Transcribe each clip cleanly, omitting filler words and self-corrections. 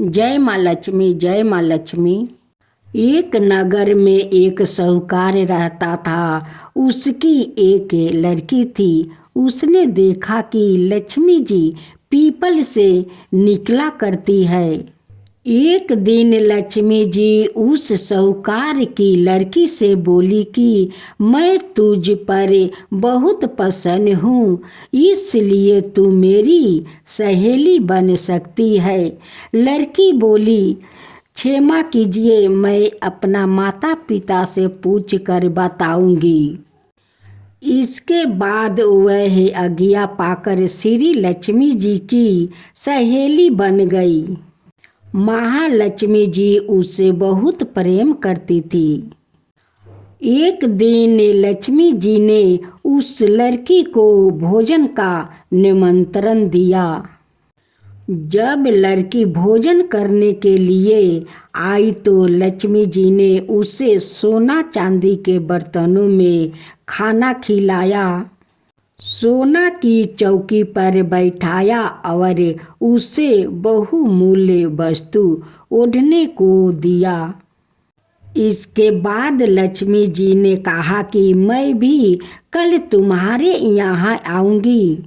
जय माँ लक्ष्मी, जय माँ लक्ष्मी। एक नगर में एक साहूकार रहता था। उसकी एक लड़की थी। उसने देखा कि लक्ष्मी जी पीपल से निकला करती है। एक दिन लक्ष्मी जी उस साहूकार की लड़की से बोली कि मैं तुझ पर बहुत प्रसन्न हूँ, इसलिए तू मेरी सहेली बन सकती है। लड़की बोली, क्षमा कीजिए, मैं अपना माता पिता से पूछ कर बताऊंगी। इसके बाद वह आज्ञा पाकर श्री लक्ष्मी जी की सहेली बन गई। महालक्ष्मी जी उसे बहुत प्रेम करती थी। एक दिन लक्ष्मी जी ने उस लड़की को भोजन का निमंत्रण दिया। जब लड़की भोजन करने के लिए आई तो लक्ष्मी जी ने उसे सोना चांदी के बर्तनों में खाना खिलाया, सोना की चौकी पर बैठाया और उसे बहुमूल्य वस्तु ओढ़ने को दिया। इसके बाद लक्ष्मी जी ने कहा कि मैं भी कल तुम्हारे यहाँ आऊंगी।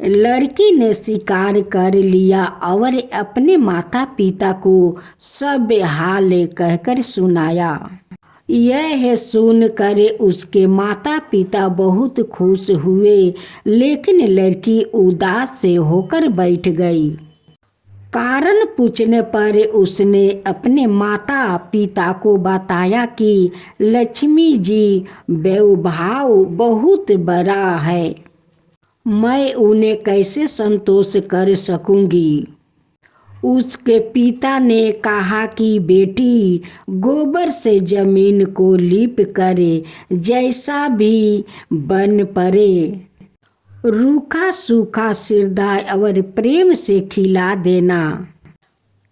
लड़की ने स्वीकार कर लिया और अपने माता पिता को सब हाल कहकर सुनाया। यह सुनकर उसके माता पिता बहुत खुश हुए, लेकिन लड़की उदास से होकर बैठ गई। कारण पूछने पर उसने अपने माता पिता को बताया कि लक्ष्मी जी वैभव बहुत बड़ा है, मैं उन्हें कैसे संतोष कर सकूंगी। उसके पिता ने कहा कि बेटी, गोबर से जमीन को लीप करे, जैसा भी बन पड़े रूखा सूखा श्रद्धा और प्रेम से खिला देना।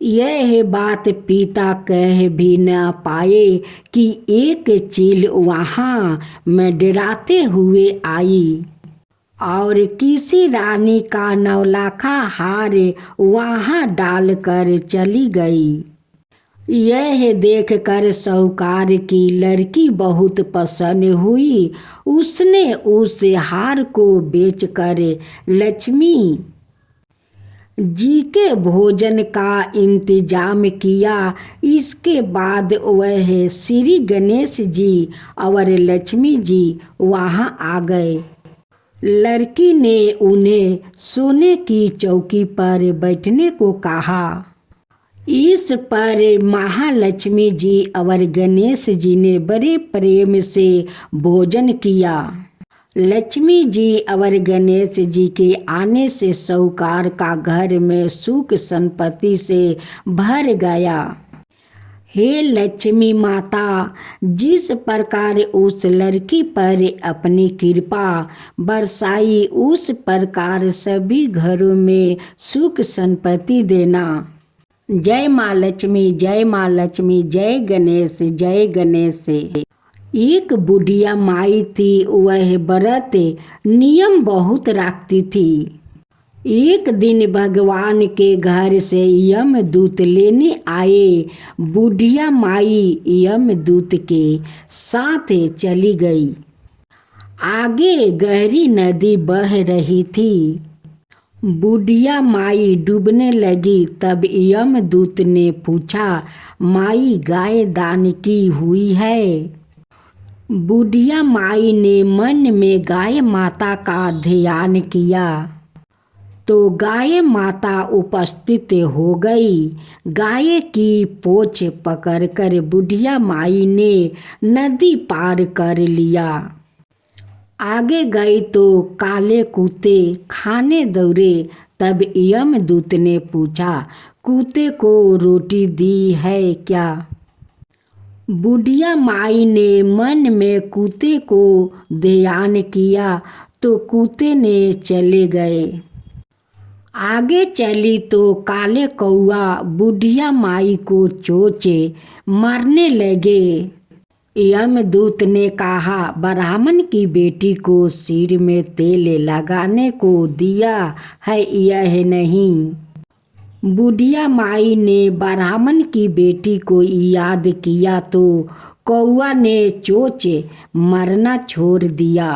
यह बात पिता कह भी न पाए कि एक चील वहाँ में डराते हुए आई और किसी रानी का नौलाखा हार वहाँ डालकर चली गई। यह देखकर साहूकार की लड़की बहुत प्रसन्न हुई। उसने उस हार को बेचकर लक्ष्मी जी के भोजन का इंतजाम किया। इसके बाद वह श्री गणेश जी और लक्ष्मी जी वहाँ आ गए। लड़की ने उन्हें सोने की चौकी पर बैठने को कहा। इस पर महालक्ष्मी जी और गणेश जी ने बड़े प्रेम से भोजन किया। लक्ष्मी जी और गणेश जी के आने से साहूकार का घर में सुख संपत्ति से भर गया। हे लक्ष्मी माता, जिस प्रकार उस लड़की पर अपनी कृपा बरसाई, उस प्रकार सभी घरों में सुख संपत्ति देना। जय माँ लक्ष्मी, जय माँ लक्ष्मी, जय गणेश, जय गणेश। एक बुढ़िया माई थी। वह व्रत नियम बहुत रखती थी। एक दिन भगवान के घर से यमदूत लेने आए। बुढ़िया माई यमदूत के साथ चली गई। आगे गहरी नदी बह रही थी। बुढ़िया माई डूबने लगी। तब यमदूत ने पूछा, माई गाय दान की हुई है? बुढ़िया माई ने मन में गाय माता का ध्यान किया तो गाय माता उपस्थित हो गई। गाय की पूंछ पकड़कर बुढ़िया माई ने नदी पार कर लिया। आगे गई तो काले कुत्ते खाने दौड़े। तब यमदूत ने पूछा, कुत्ते को रोटी दी है क्या? बुढ़िया माई ने मन में कुत्ते को ध्यान किया तो कुत्ते ने चले गए। आगे चली तो काले कौआ बुढ़िया माई को चोंचे मारने लगे। यमदूत ने कहा, ब्राह्मण की बेटी को सिर में तेल लगाने को दिया है, यह नहीं। बुढ़िया माई ने ब्राह्मण की बेटी को याद किया तो कौआ ने चोंच मरना छोड़ दिया।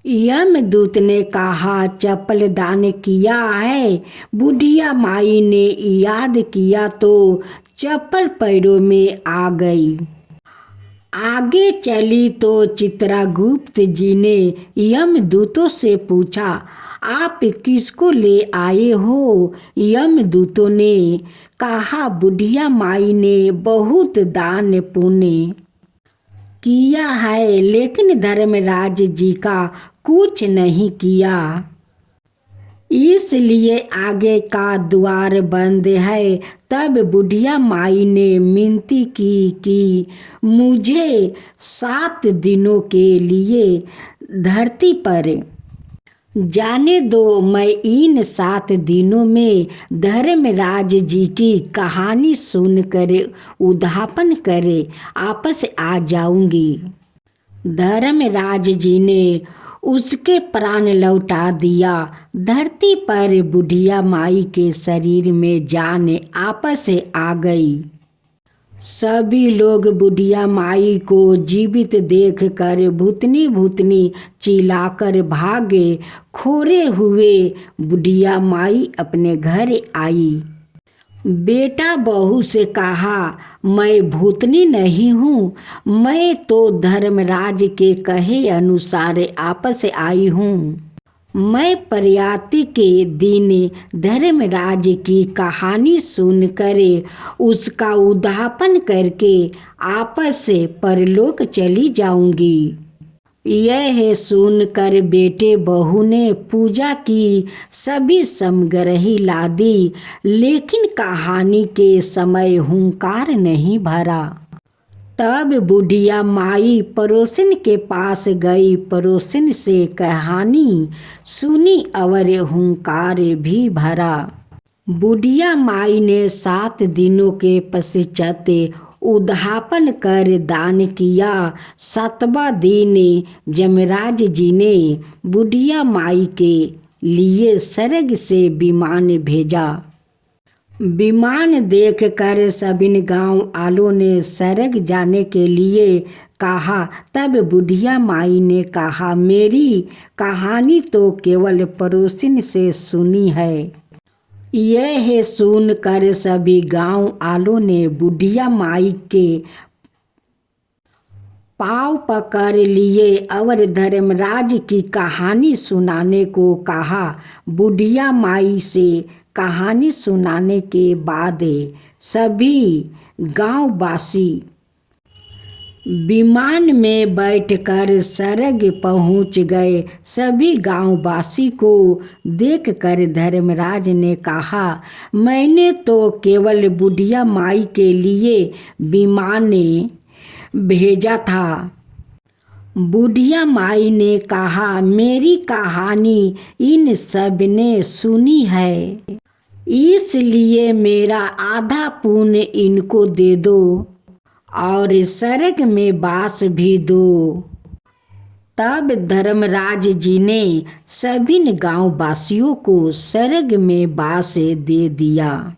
यमदूत ने कहा चप्पल दान किया है। बुढ़िया माई ने याद किया तो चप्पल पैरों में आ गई। आगे चली तो चित्रगुप्त जी ने यमदूतों से पूछा, आप किसको ले आए हो? यमदूतों ने कहा, बुढ़िया माई ने बहुत दान पुण्य किया है, लेकिन धर्मराज जी का कुछ नहीं किया, इसलिए आगे का द्वार बंद है। तब बुढ़िया माई ने मिनती की कि मुझे 7 दिनों के लिए धरती पर जाने दो। मैं इन 7 दिनों में धर्मराज जी की कहानी सुनकर उद्यापन करे आपस आ जाऊंगी। धर्मराज जी ने उसके प्राण लौटा दिया। धरती पर बुढ़िया माई के शरीर में जान आपस आ गई। सभी लोग बुढ़िया माई को जीवित देखकर भूतनी भूतनी चिल्लाकर भागे। खोरे हुए बुढ़िया माई अपने घर आई। बेटा बहू से कहा, मैं भूतनी नहीं हूँ, मैं तो धर्मराज के कहे अनुसार आपस आई हूँ। मैं प्रयाति के दिन धर्मराज की कहानी सुनकर उसका उद्यापन करके आपस से परलोक चली जाऊंगी। यह सुनकर बेटे बहू ने पूजा की सभी सामग्री ला दी, लेकिन कहानी के समय हुंकार नहीं भरा। तब बुढ़िया माई पड़ोसिन के पास गई। पड़ोसिन से कहानी सुनी और हुंकार भी भरा। बुढ़िया माई ने 7 दिनों के पश्चात उद्यापन कर दान किया। 7वां दिन यमराज जी ने बुढ़िया माई के लिए स्वर्ग से विमान भेजा। विमान देखकर सभी गांव वालों ने स्वर्ग जाने के लिए कहा। तब बुढ़िया माई ने कहा, मेरी कहानी तो केवल पड़ोसिन से सुनी है। यह सुनकर सभी गांव वालों ने बुढ़िया माई के पाँव पकड़ लिए और धर्मराज की कहानी सुनाने को कहा। बुढ़िया माई से कहानी सुनाने के बाद सभी गांववासी विमान में बैठकर स्वर्ग पहुंच गए। सभी गांववासी को देखकर धर्मराज ने कहा, मैंने तो केवल बुढ़िया माई के लिए विमान भेजा था। बुढ़िया माई ने कहा, मेरी कहानी इन सब ने सुनी है, इसलिए मेरा आधा पुण्य इनको दे दो और स्वर्ग में वास भी दो। तब धर्मराज जी ने सभी गांववासियों को स्वर्ग में वास दे दिया।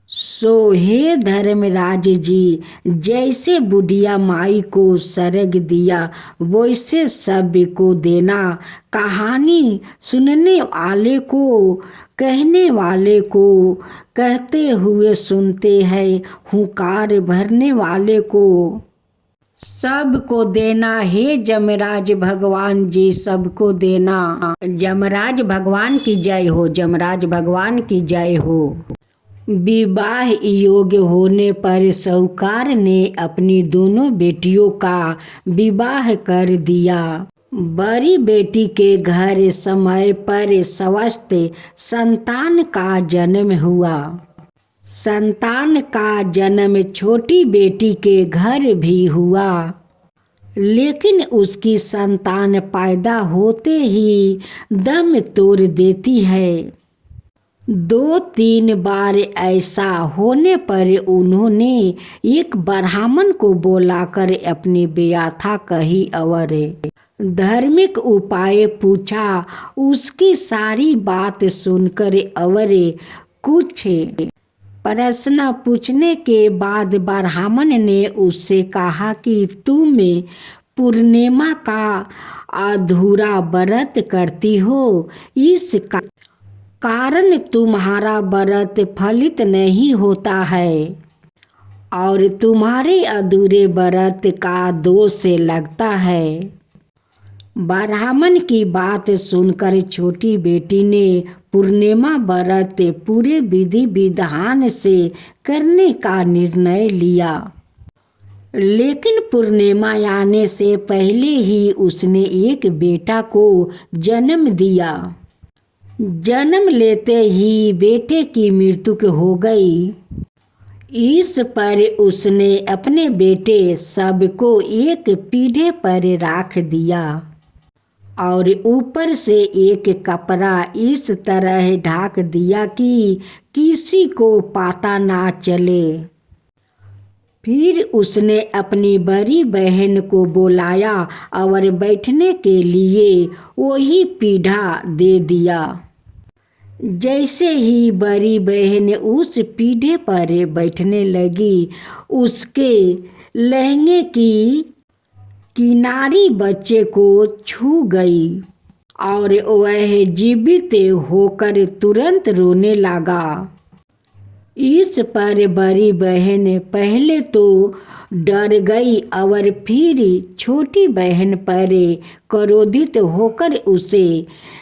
सो हे धर्मराज जी, जैसे बुढ़िया माई को स्वर्ग दिया वैसे सब को देना। कहानी सुनने वाले को, कहने वाले को कहते हुए सुनते हैं, हुंकार भरने वाले को सबको देना। हे यमराज भगवान जी, सबको देना। यमराज भगवान की जय हो, यमराज भगवान की जय हो। विवाह योग्य होने पर साहूकार ने अपनी दोनों बेटियों का विवाह कर दिया। बड़ी बेटी के घर समय पर स्वस्थ संतान का जन्म हुआ। संतान का जन्म छोटी बेटी के घर भी हुआ, लेकिन उसकी संतान पैदा होते ही दम तोड़ देती है। 2-3 बार ऐसा होने पर उन्होंने एक ब्राह्मण को बुलाकर अपनी व्यथा कही और धार्मिक उपाय पूछा। उसकी सारी बात सुनकर और कुछ प्रश्न पूछने के बाद ब्राह्मण ने उससे कहा कि तुम पूर्णिमा का अधूरा व्रत करती हो, इस कारण तुम्हारा व्रत फलित नहीं होता है और तुम्हारे अधूरे व्रत का दोष लगता है। ब्राह्मण की बात सुनकर छोटी बेटी ने पूर्णिमा व्रत पूरे विधि विधान से करने का निर्णय लिया। लेकिन पूर्णिमा आने से पहले ही उसने एक बेटा को जन्म दिया। जन्म लेते ही बेटे की मृत्यु हो गई। इस पर उसने अपने बेटे सबको एक पीढ़े पर रख दिया और ऊपर से एक कपड़ा इस तरह ढक दिया कि किसी को पता ना चले। फिर उसने अपनी बड़ी बहन को बुलाया और बैठने के लिए वही पीढ़ा दे दिया। जैसे ही बड़ी बहन उस पीढ़े पर बैठने लगी, उसके लहंगे की किनारी बच्चे को छू गई और वह जीवित होकर तुरंत रोने लगा। इस पर बड़ी बहन पहले तो डर गई और फिर छोटी बहन पर क्रोधित होकर उसे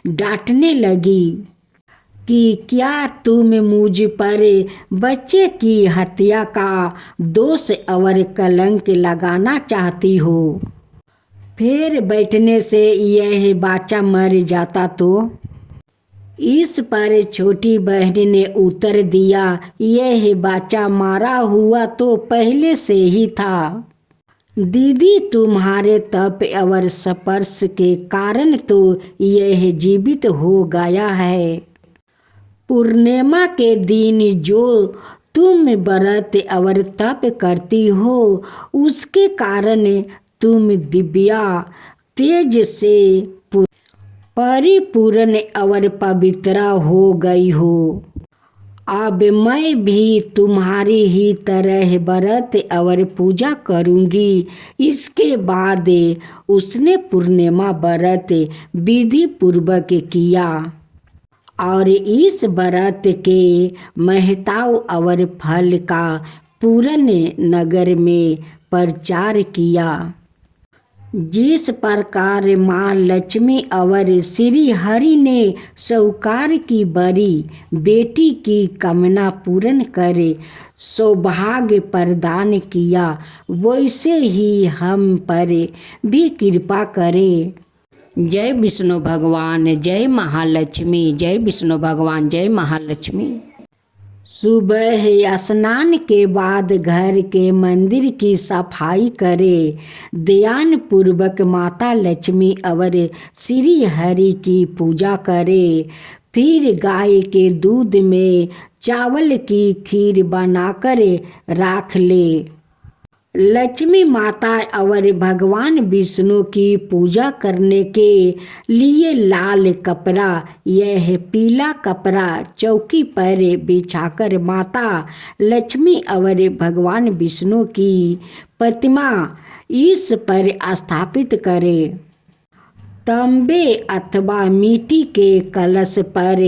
डांटने लगी कि क्या तुम मुझ पर बच्चे की हत्या का दोष और कलंक लगाना चाहती हो? फिर बैठने से यह बच्चा मर जाता तो? इस पर छोटी बहन ने उत्तर दिया, यह बच्चा मारा हुआ तो पहले से ही था। दीदी, तुम्हारे तप और स्पर्श के कारण तो यह जीवित हो गया है। पूर्णिमा के दिन जो तुम व्रत और तप करती हो, उसके कारण तुम दिव्या तेज से परिपूर्ण और पवित्र हो गई हो। अब मैं भी तुम्हारी ही तरह व्रत और पूजा करूंगी। इसके बाद उसने पूर्णिमा व्रत विधि पूर्वक किया और इस व्रत के महत्व और फल का पूरे नगर में प्रचार किया। जिस प्रकार माँ लक्ष्मी और श्री हरि ने साहूकार की बड़ी बेटी की कामना पूर्ण करे सौभाग्य प्रदान किया, वैसे ही हम पर भी कृपा करें। जय विष्णु भगवान, जय महालक्ष्मी, जय विष्णु भगवान, जय महालक्ष्मी। सुबह स्नान के बाद घर के मंदिर की सफाई करें। ध्यान पूर्वक माता लक्ष्मी और श्री हरि की पूजा करें। फिर गाय के दूध में चावल की खीर बनाकर रख ले। लक्ष्मी माता और भगवान विष्णु की पूजा करने के लिए लाल कपड़ा, यह पीला कपड़ा चौकी पर बिछाकर माता लक्ष्मी और भगवान विष्णु की प्रतिमा इस पर स्थापित करें। तांबे अथवा मिट्टी के कलश पर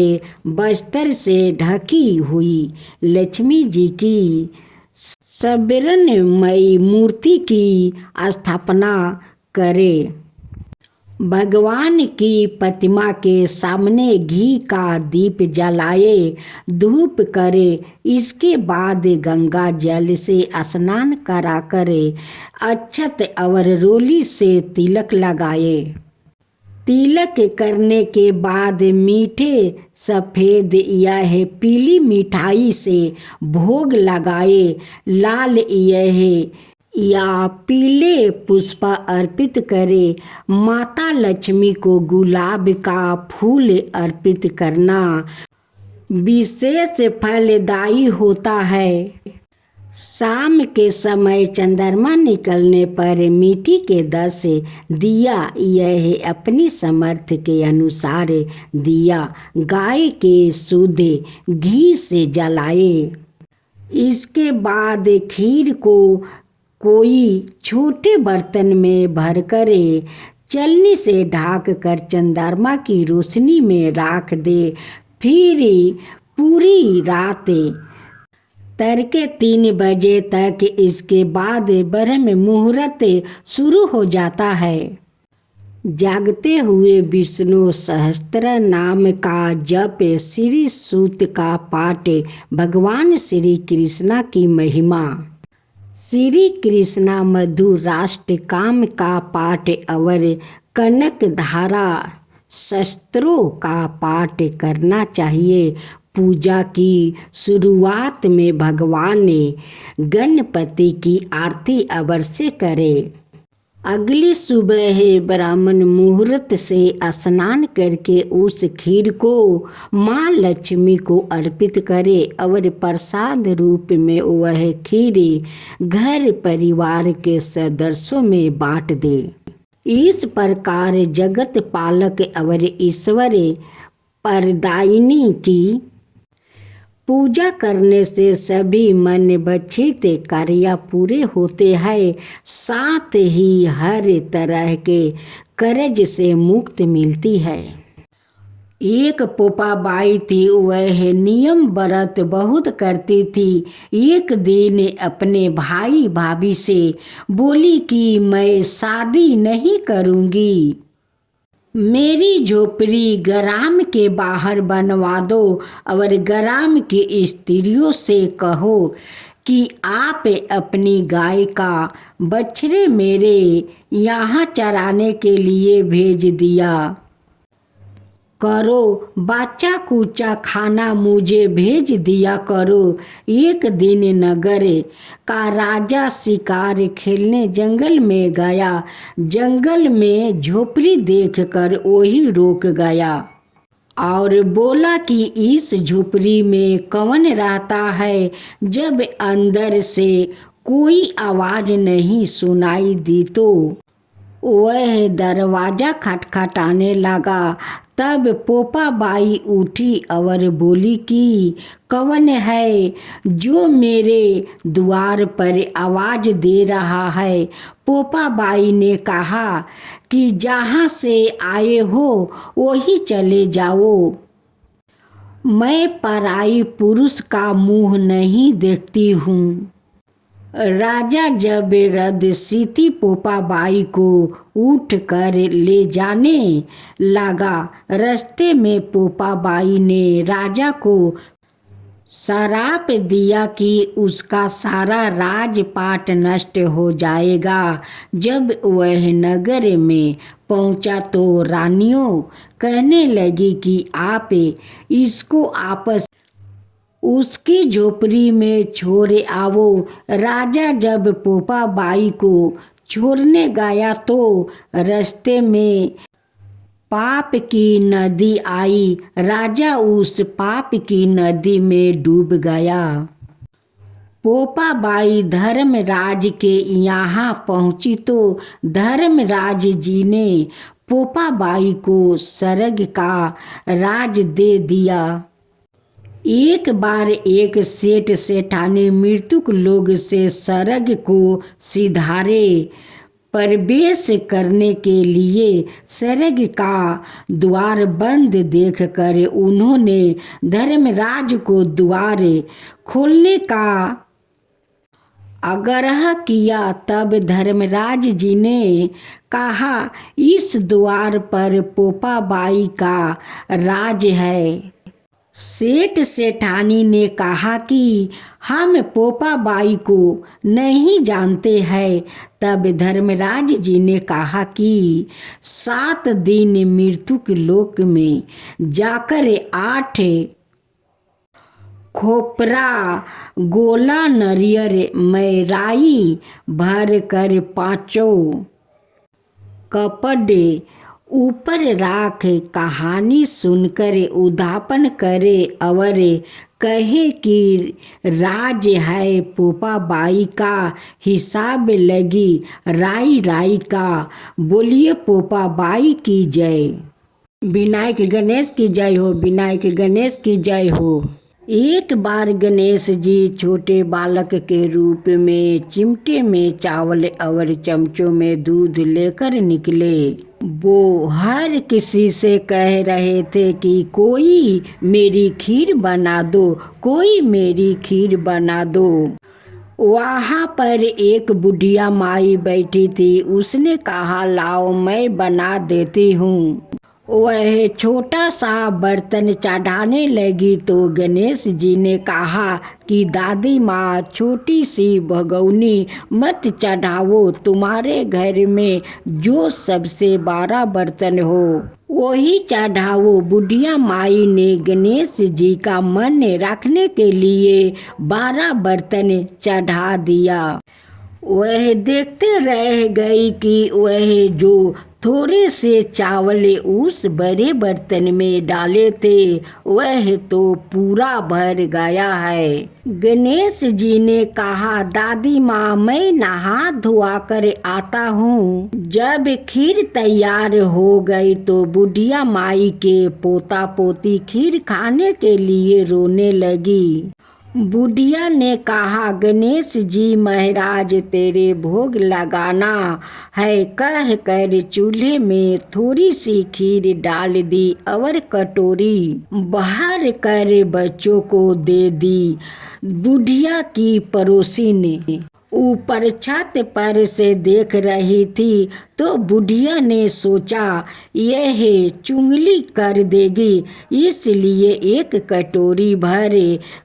बस्तर से ढकी हुई लक्ष्मी जी की स्वर्णमयी मूर्ति की स्थापना करें। भगवान की प्रतिमा के सामने घी का दीप जलाए, धूप करे। इसके बाद गंगा जल से स्नान करा करे, अक्षत और रोली से तिलक लगाए। तिलक करने के बाद मीठे सफ़ेद यह पीली मिठाई से भोग लगाए। लाल यह या पीले पुष्प अर्पित करे। माता लक्ष्मी को गुलाब का फूल अर्पित करना विशेष फलदायी होता है। शाम के समय चंद्रमा निकलने पर मिट्टी के 10 दिया यह अपनी समर्थ के अनुसार दिया गाय के शुद्ध घी से जलाए। इसके बाद खीर को कोई छोटे बर्तन में भरकर चलनी से ढाक कर चंद्रमा की रोशनी में रख दे। फिर पूरी रात तड़के 3 बजे तक इसके बाद ब्रह्म मुहूर्त शुरू हो जाता है। जागते हुए विष्णु सहस्त्र नाम का जप, श्री सूक्त का पाठ, भगवान श्री कृष्णा की महिमा, श्री कृष्णा मधुर राष्ट्र काम का पाठ और कनक धारा शस्त्रों का पाठ करना चाहिए। पूजा की शुरुआत में भगवान गणपति की आरती अवश्य करें। अगली सुबह ब्राह्मण मुहूर्त से स्नान करके उस खीर को माँ लक्ष्मी को अर्पित करे और प्रसाद रूप में वह खीर घर परिवार के सदस्यों में बांट दे। इस प्रकार जगत पालक और ईश्वर परदायिनी की पूजा करने से सभी मन बच्छित कार्य पूरे होते हैं, साथ ही हर तरह के कर्ज से मुक्ति मिलती है। एक पोपा बाई थी, वह नियम व्रत बहुत करती थी। एक दिन अपने भाई भाभी से बोली कि मैं शादी नहीं करूँगी, मेरी झोपड़ी ग्राम के बाहर बनवा दो और ग्राम की स्त्रियों से कहो कि आप अपनी गाय का बछड़े मेरे यहाँ चराने के लिए भेज दिया करो, बच्चा कुचा खाना मुझे भेज दिया करो। एक दिन नगर का राजा शिकार खेलने जंगल में गया। जंगल में झोपड़ी देखकर वही रोक गया और बोला कि इस झोपड़ी में कौन रहता है। जब अंदर से कोई आवाज नहीं सुनाई दी तो वह दरवाजा खटखटाने लगा। तब पोपा बाई उठी और बोली कि कौन है जो मेरे द्वार पर आवाज दे रहा है। पोपा बाई ने कहा कि जहाँ से आए हो वही चले जाओ, मैं पराई पुरुष का मुंह नहीं देखती हूँ। राजा जबरदस्ती पोपा बाई को उठ कर ले जाने लगा। रास्ते में पोपा बाई ने राजा को श्राप दिया कि उसका सारा राजपाट नष्ट हो जाएगा। जब वह नगर में पहुंचा तो रानियों कहने लगी कि आप इसको आपस उसकी झोपड़ी में छोड़ आओ। राजा जब पोपा बाई को छोड़ने गया तो रास्ते में पाप की नदी आई। राजा उस पाप की नदी में डूब गया। पोपा बाई धर्मराज के यहाँ पहुँची तो धर्मराज जी ने पोपा बाई को स्वर्ग का राज दे दिया। एक बार एक सेठ सेठानी मृतक लोग से स्वर्ग को सिधारे प्रवेश करने के लिए स्वर्ग का द्वार बंद देखकर उन्होंने धर्मराज को द्वार खोलने का आग्रह किया। तब धर्मराज जी ने कहा, इस द्वार पर पोपा बाई का राज है। सेठ सेठानी ने कहा कि हम पोपा बाई को नहीं जानते हैं। तब धर्मराज जी ने कहा कि 7 दिन मृतक लोक में जाकर 8 खोपरा गोला नरियर में राई भर कर 5 कपड़े ऊपर राख कहानी सुनकर उद्यापन करे और कहे कि राज है पोपा बाई का, हिसाब लगी राई राई का। बोलिए पोपा बाई की जय। विनायक गणेश की जय हो, विनायक गणेश की जय हो। एक बार गणेश जी छोटे बालक के रूप में चिमटे में चावल और चमचों में दूध लेकर निकले। वो हर किसी से कह रहे थे कि कोई मेरी खीर बना दो, कोई मेरी खीर बना दो। वहाँ पर एक बुढ़िया माई बैठी थी। उसने कहा लाओ मैं बना देती हूँ। वह छोटा सा बर्तन चढ़ाने लगी तो गणेश जी ने कहा कि दादी माँ छोटी सी भगौनी मत चढ़ाओ, तुम्हारे घर में जो सबसे बड़ा बर्तन हो वही चढ़ाओ। बुढ़िया माई ने गणेश जी का मन रखने के लिए 12 बर्तन चढ़ा दिया। वह देखते रह गई कि वह जो थोड़े से चावल उस बड़े बर्तन में डाले थे वह तो पूरा भर गया है। गणेश जी ने कहा दादी माँ मैं नहा धोआ कर आता हूँ। जब खीर तैयार हो गई तो बुढ़िया माई के पोता पोती खीर खाने के लिए रोने लगी। बुढ़िया ने कहा गणेश जी महाराज तेरे भोग लगाना है कह कर चूल्हे में थोड़ी सी खीर डाल दी और कटोरी बाहर कर बच्चों को दे दी। बुढ़िया की पड़ोसी ने ऊपर छत पर से देख रही थी तो बुढ़िया ने सोचा यह चुगली कर देगी, इसलिए एक कटोरी भर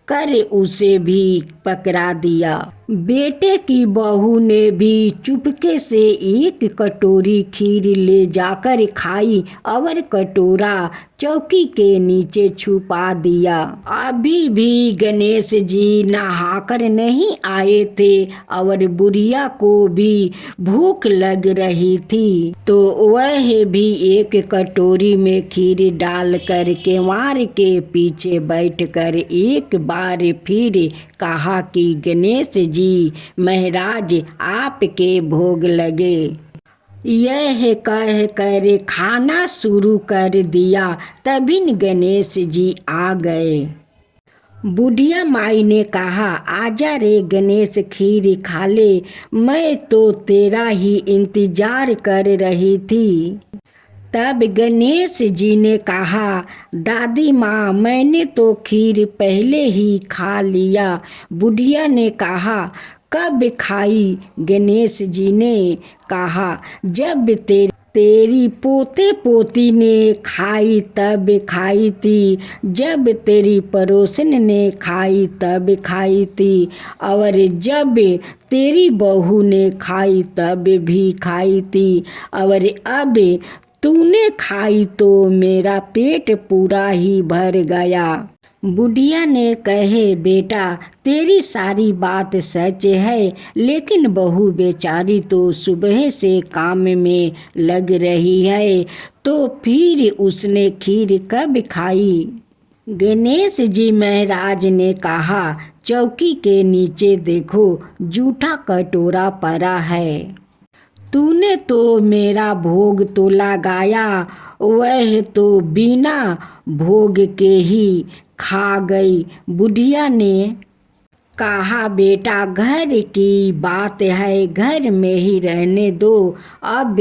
कर उसे भी पकड़ा दिया। बेटे की बहू ने भी चुपके से एक कटोरी खीर ले जाकर खाई और कटोरा चौकी के नीचे छुपा दिया। अभी भी गणेश जी नहाकर नहीं आए थे और बुढ़िया को भी भूख लग रही थी तो वह भी एक कटोरी में खीर डाल कर केवाड़ के पीछे बैठकर एक बार फिर कहा कि गणेश जी महाराज आपके भोग लगे। यह कह कर खाना शुरू कर दिया। तभी गणेश जी आ गए। बुढ़िया माई ने कहा आजा रे गणेश खीर खा ले, मैं तो तेरा ही इंतजार कर रही थी। तब गणेश जी ने कहा दादी माँ मैंने तो खीर पहले ही खा लिया। बुढ़िया ने कहा कब खाई? गणेश जी ने कहा जब तेरी पोते पोती ने खाई तब खाई थी, जब तेरी पड़ोसन ने खाई तब खाई थी और जब तेरी बहू ने खाई तब भी खाई थी और अब तूने खाई तो मेरा पेट पूरा ही भर गया। बुढ़िया ने कहे बेटा तेरी सारी बात सच है, लेकिन बहू बेचारी तो सुबह से काम में लग रही है, तो फिर उसने खीर कब खाई? गणेश जी महाराज ने कहा चौकी के नीचे देखो जूठा कटोरा पड़ा है। तूने तो मेरा भोग तो लगाया, वह तो बिना भोग के ही खा गई। बुढ़िया ने कहा बेटा घर की बात है, घर में ही रहने दो। अब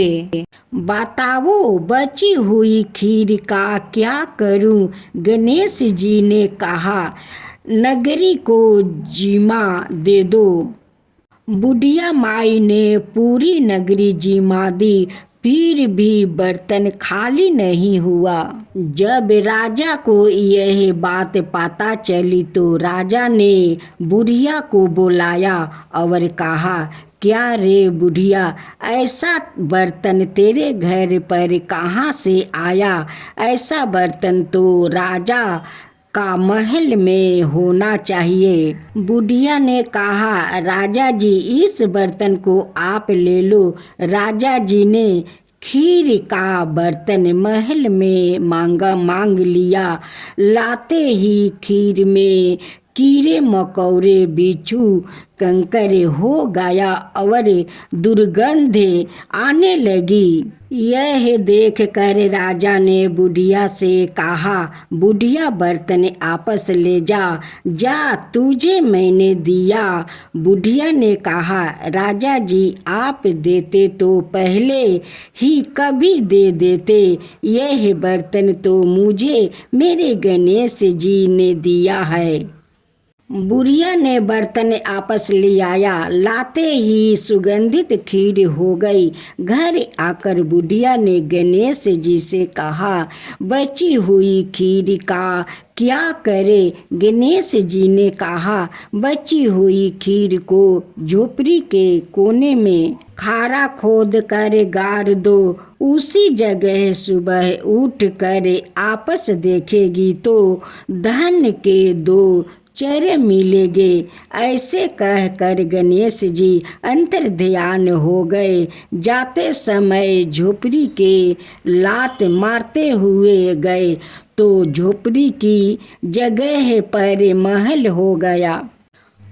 बताओ बची हुई खीर का क्या करूं? गणेश जी ने कहा नगरी को जिम्मा दे दो। बुढ़िया माई ने पूरी नगरी जिम्मा दी, फिर भी बर्तन खाली नहीं हुआ। जब राजा को यह बात पता चली तो राजा ने बुढ़िया को बुलाया और कहा क्या रे बुढ़िया, ऐसा बर्तन तेरे घर पर कहाँ से आया? ऐसा बर्तन तो राजा का महल में होना चाहिए। बुढ़िया ने कहा राजा जी इस बर्तन को आप ले लो। राजा जी ने खीर का बर्तन महल में मांग लिया। लाते ही खीर में कीड़े मकोड़े बिच्छू कंकर हो गया और दुर्गंध आने लगी। यह देख कर राजा ने बुढ़िया से कहा, बुढ़िया बर्तन आपस ले जा, जा तुझे मैंने दिया। बुढ़िया ने कहा, राजा जी आप देते तो पहले ही कभी दे देते, यह बर्तन तो मुझे मेरे गणेश जी ने दिया है। बुढ़िया ने बर्तन आपस ले आया। लाते ही सुगंधित खीर हो गई। घर आकर बुढ़िया ने गणेश जी से कहा, बची हुई खीर का क्या करे। गणेश जी ने कहा, बची हुई खीर को झोपड़ी के कोने में खारा खोद कर गाड़ दो। उसी जगह सुबह उठ कर आपस देखेगी तो धन के दो चेहरे मिलेंगे। ऐसे कहकर गणेश जी अंतर ध्यान हो गए। जाते समय झोपड़ी के लात मारते हुए गए तो झोपड़ी की जगह पर महल हो गया।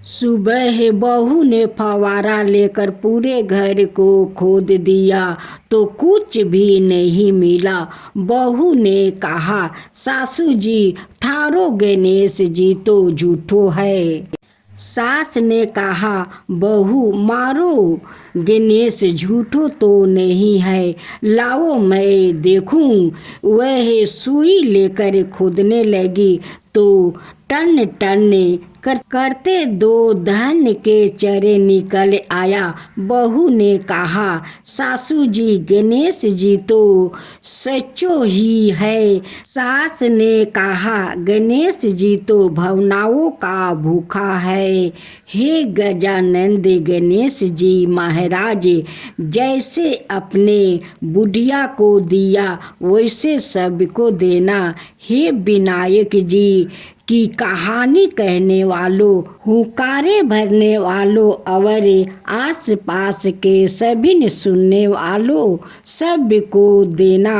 सुबह बहू ने फवारा लेकर पूरे घर को खोद दिया तो कुछ भी नहीं मिला। बहू ने कहा, सासू जी थारो गणेश जी तो झूठो है। सास ने कहा, बहू मारो गणेश झूठो तो नहीं है, लाओ मैं देखूं। वह सुई लेकर खोदने लगी तो टन टन करते दो धन के चरे निकल आया। बहू ने कहा, सासू जी गणेश जी तो सच्चो ही है। सास ने कहा, गणेश जी तो भावनाओं का भूखा है। हे गजानंद गणेश जी महाराज, जैसे अपने बुढ़िया को दिया वैसे सबको देना। हे विनायक जी की कहानी कहने वालों, हुंकारे भरने वालों और आस पास के सभी सुनने वालों सबको देना।